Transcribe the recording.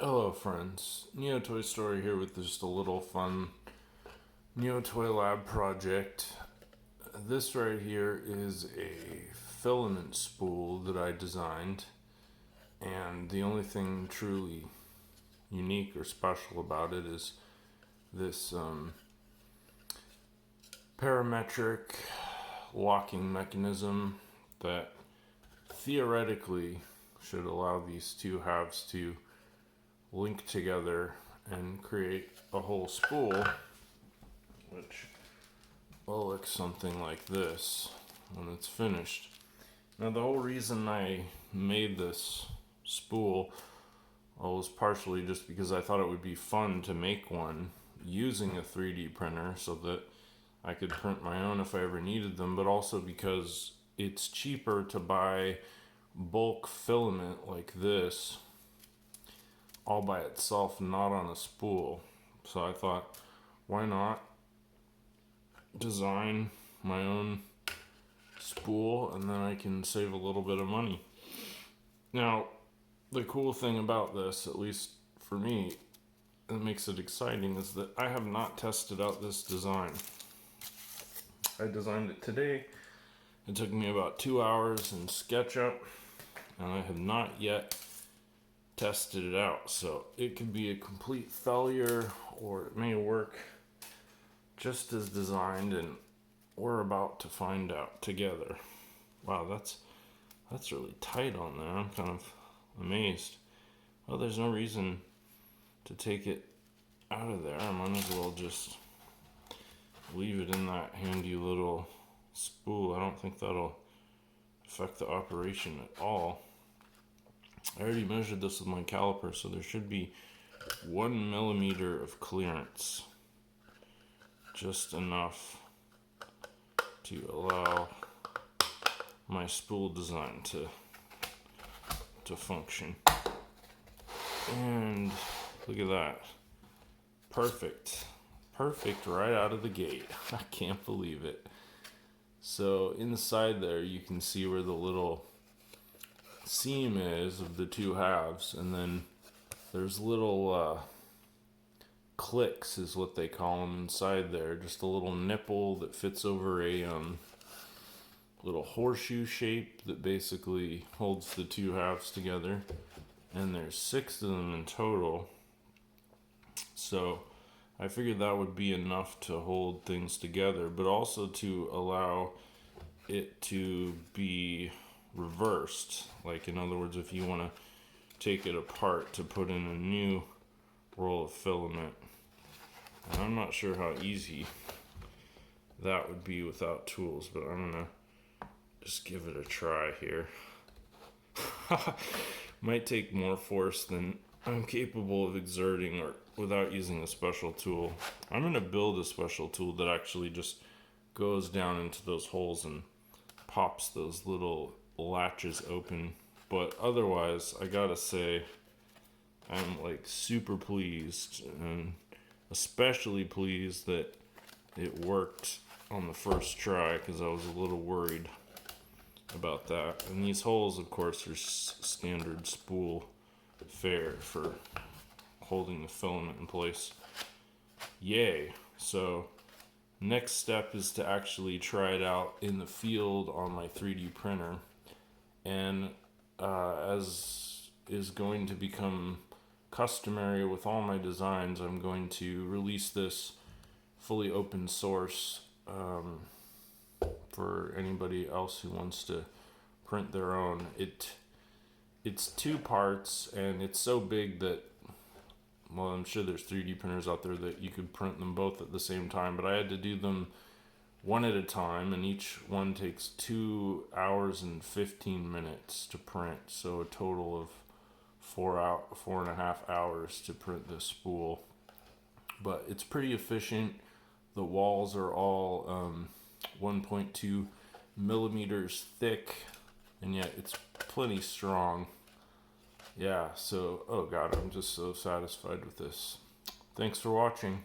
Hello friends, Neo Toy Story here with just a little fun Neo Toy Lab project. This right here is a filament spool that I designed, and the only thing truly unique or special about it is this parametric locking mechanism that theoretically should allow these two halves to link together and create a whole spool, which will look something like this when it's finished. Now, the whole reason I made this spool was partially just because I thought it would be fun to make one using a 3D printer so that I could print my own if I ever needed them, but also because it's cheaper to buy bulk filament like this all by itself, not on a spool. So I thought, why not design my own spool, and then I can save a little bit of money. Now, the cool thing about this, at least for me, that makes it exciting, is that I have not tested out this design. I designed it today. It took me about 2 hours in SketchUp, and I have not yet tested it out. So it could be a complete failure, or it may work just as designed, and we're about to find out together. Wow, that's really tight on there. I'm kind of amazed. Well, there's no reason to take it out of there. I might as well just leave it in that handy little spool. I don't think that'll affect the operation at all. I already measured this with my caliper, so there should be 1 millimeter of clearance. Just enough to allow my spool design to function. And look at that. Perfect. Perfect right out of the gate. I can't believe it. So inside there you can see where the little seam is of the two halves, and then there's little clicks is what they call them inside there, just a little nipple that fits over a little horseshoe shape that basically holds the two halves together, and there's 6 of them in total. So I figured that would be enough to hold things together, but also to allow it to be reversed. Like, in other words, if you want to take it apart to put in a new roll of filament. And I'm not sure how easy that would be without tools, but I'm gonna just give it a try here. Might take more force than I'm capable of exerting or without using a special tool. I'm gonna build a special tool that actually just goes down into those holes and pops those little latches open. But otherwise, I gotta say, I'm like super pleased, and especially pleased that it worked on the first try, because I was a little worried about that. And these holes, of course, are standard spool fare for holding the filament in place. Yay. So next step is to actually try it out in the field on my 3D printer, and as is going to become customary with all my designs, I'm going to release this fully open source for anybody else who wants to print their own. It's 2 parts, and it's so big that, well, I'm sure there's 3D printers out there that you could print them both at the same time, but I had to do them one at a time, and each one takes 2 hours and 15 minutes to print, so a total of 4.5 hours to print this spool. But it's pretty efficient. The walls are all 1.2 millimeters thick, and yet it's plenty strong. Yeah, so, oh god, I'm just so satisfied with this. Thanks for watching.